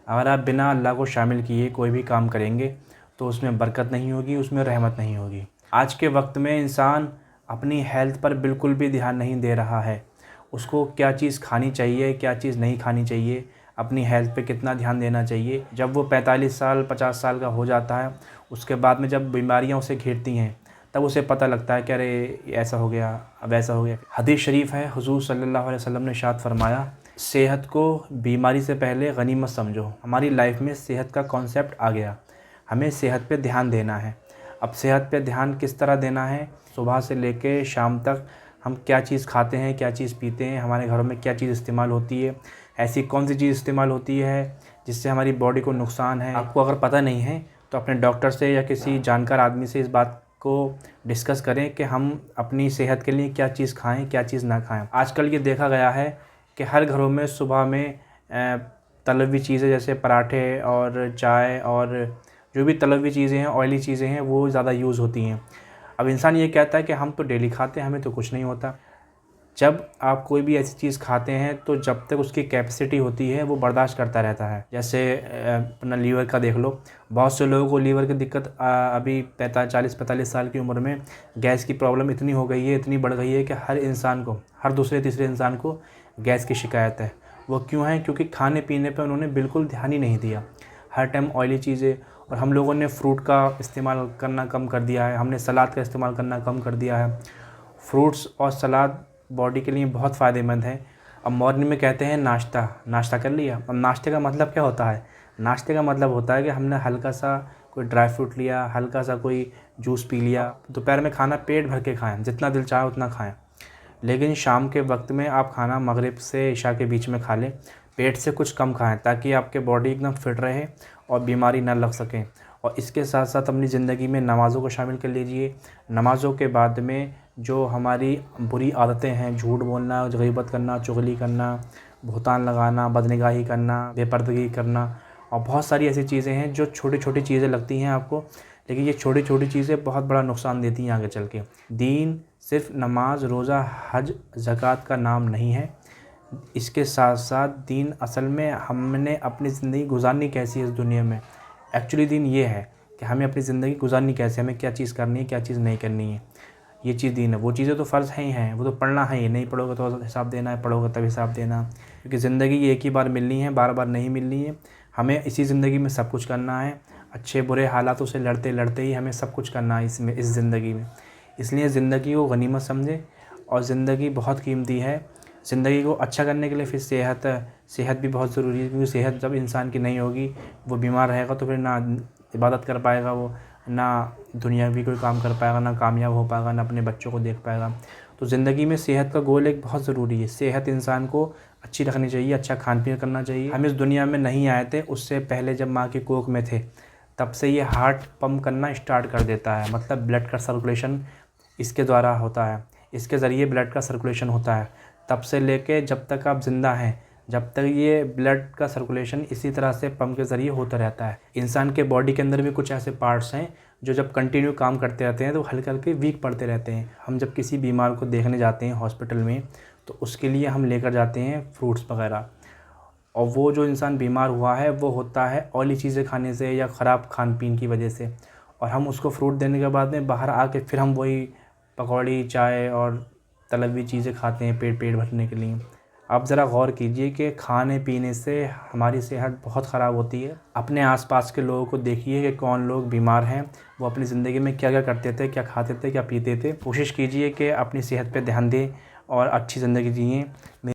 अगर आप बिना अल्लाह को शामिल किए कोई भी काम करेंगे तो उसमें बरकत नहीं होगी, उसमें रहमत नहीं होगी। आज के वक्त में इंसान अपनी हेल्थ पर बिल्कुल भी ध्यान नहीं दे रहा है। उसको क्या चीज़ खानी चाहिए, क्या चीज़ नहीं खानी चाहिए, अपनी हेल्थ पे कितना ध्यान देना चाहिए। जब वो 45 साल 50 साल का हो जाता है, उसके बाद में जब बीमारियां उसे घेरती हैं, तब उसे पता लगता है कि अरे ऐसा हो गया, अब ऐसा हो गया। हदीस शरीफ है, हुज़ूर सल्लल्लाहु अलैहि वसल्लम ने इरशाद फरमाया, सेहत को बीमारी से पहले गनीमत समझो। हमारी लाइफ में सेहत का कॉन्सेप्ट आ गया, हमें सेहत पे ध्यान देना है। अब सेहत पे ध्यान किस तरह देना है, सुबह से लेके शाम तक हम क्या चीज़ खाते हैं, क्या चीज़ पीते हैं, हमारे घरों में क्या चीज़ इस्तेमाल होती है, ऐसी कौन सी चीज़ इस्तेमाल होती है जिससे हमारी बॉडी को नुकसान है। आपको अगर पता नहीं है तो अपने डॉक्टर से या किसी जानकार आदमी से इस बात को डिस्कस करें कि हम अपनी सेहत के लिए क्या चीज़ खाएं, क्या चीज़ ना खाएं। आजकल ये देखा गया है कि हर घरों में सुबह में तली चीज़ें जैसे पराठे और चाय और जो भी तली चीज़ें हैं, ऑयली चीज़ें हैं, वो ज़्यादा यूज़ होती हैं। अब इंसान ये कहता है कि हम तो डेली खाते हैं, हमें तो कुछ नहीं होता। जब आप कोई भी ऐसी चीज़ खाते हैं तो जब तक उसकी कैपेसिटी होती है वो बर्दाश्त करता रहता है। जैसे अपना लीवर का देख लो, बहुत से लोगों को लीवर की दिक्कत अभी 40-45 साल की उम्र में गैस की प्रॉब्लम इतनी हो गई है, इतनी बढ़ गई है कि हर इंसान को, हर दूसरे तीसरे इंसान को गैस की शिकायत है। वो क्यों है? क्योंकि खाने पीने पर उन्होंने बिल्कुल ध्यान ही नहीं दिया। हर टाइम ऑयली चीज़ें, और हम लोगों ने फ्रूट का इस्तेमाल करना कम कर दिया है, हमने सलाद का इस्तेमाल करना कम कर दिया है। फ्रूट्स और सलाद बॉडी के लिए बहुत फ़ायदेमंद है। अब मॉर्निंग में कहते हैं नाश्ता कर लिया। अब नाश्ते का मतलब क्या होता है? नाश्ते का मतलब होता है कि हमने हल्का सा कोई ड्राई फ्रूट लिया, हल्का सा कोई जूस पी लिया। दोपहर में खाना पेट भर के खाएं, जितना दिल चाहे उतना खाएं। लेकिन शाम के वक्त में आप खाना मगरिब से इशा के बीच में खा लें। पेट से कुछ कम खाएं ताकि आपके बॉडी एकदम फिट रहे और बीमारी ना लग सकें। और इसके साथ साथ अपनी ज़िंदगी में नमाज़ों को शामिल कर लीजिए। नमाज़ों के बाद में जो हमारी बुरी आदतें हैं, झूठ बोलना, ग़ीबत करना, चुगली करना, बहतान लगाना, बदनिगाही करना, बेपर्दगी करना, और बहुत सारी ऐसी चीज़ें हैं जो छोटी छोटी चीज़ें लगती हैं आपको, लेकिन ये छोटी छोटी चीज़ें बहुत बड़ा नुकसान देती हैं आगे चल के। दीन सिर्फ नमाज, रोज़ा, हज, ज़कात का नाम नहीं है। इसके साथ साथ दीन असल में हमने अपनी ज़िंदगी गुजारनी कैसी है इस दुनिया में, एक्चुअली दीन ये है कि हमें अपनी ज़िंदगी गुजारनी कैसे, हमें क्या चीज़ करनी है, क्या चीज़ नहीं करनी है, ये चीज़ दीन है। वो चीज़ें तो फ़र्ज़ हैं ही हैं, वो तो पढ़ना है ही, नहीं पढ़ोगे तो हिसाब देना है, पढ़ोगे तब हिसाब देना। क्योंकि ज़िंदगी एक ही बार मिलनी है, बार बार नहीं मिलनी है। हमें इसी ज़िंदगी में सब कुछ करना है। अच्छे बुरे हालातों से लड़ते लड़ते ही हमें सब कुछ करना है इस ज़िंदगी में। इसलिए ज़िंदगी को गनीमत समझें, और ज़िंदगी बहुत कीमती है। ज़िंदगी को अच्छा करने के लिए फिर सेहत भी बहुत ज़रूरी है, क्योंकि सेहत जब इंसान की नहीं होगी, वो बीमार रहेगा तो फिर ना इबादत कर पाएगा, वो ना दुनियावी कोई काम कर पाएगा, ना कामयाब हो पाएगा, ना अपने बच्चों को देख पाएगा। तो ज़िंदगी में सेहत का गोल एक बहुत ज़रूरी है। सेहत इंसान को अच्छी रखनी चाहिए, अच्छा खान पीन करना चाहिए। हम इस दुनिया में नहीं आए थे, उससे पहले जब माँ की कोख में थे, तब से ये हार्ट पंप करना स्टार्ट कर देता है। मतलब ब्लड का सर्कुलेशन इसके द्वारा होता है, इसके ज़रिए ब्लड का सर्कुलेशन होता है। तब से लेके जब तक आप ज़िंदा हैं, जब तक ये ब्लड का सर्कुलेशन इसी तरह से पंप के ज़रिए होता रहता है। इंसान के बॉडी के अंदर भी कुछ ऐसे पार्ट्स हैं जो जब कंटिन्यू काम करते रहते हैं तो हल्के हल्के वीक पड़ते रहते हैं। हम जब किसी बीमार को देखने जाते हैं हॉस्पिटल में, तो उसके लिए हम लेकर जाते हैं फ्रूट्स वगैरह। और वो जो इंसान बीमार हुआ है वो होता है ऑयली चीज़ें खाने से या ख़राब खान पीन की वजह से, और हम उसको फ्रूट देने के बाद में बाहर आके फिर हम वही पकौड़ी, चाय और तली चीज़ें खाते हैं पेट भरने के लिए। आप ज़रा गौर कीजिए कि खाने पीने से हमारी सेहत बहुत ख़राब होती है। अपने आसपास के लोगों को देखिए कि कौन लोग बीमार हैं, वो अपनी ज़िंदगी में क्या क्या करते थे, क्या खाते थे, क्या पीते थे। कोशिश कीजिए कि अपनी सेहत पे ध्यान दें और अच्छी ज़िंदगी जिएँ।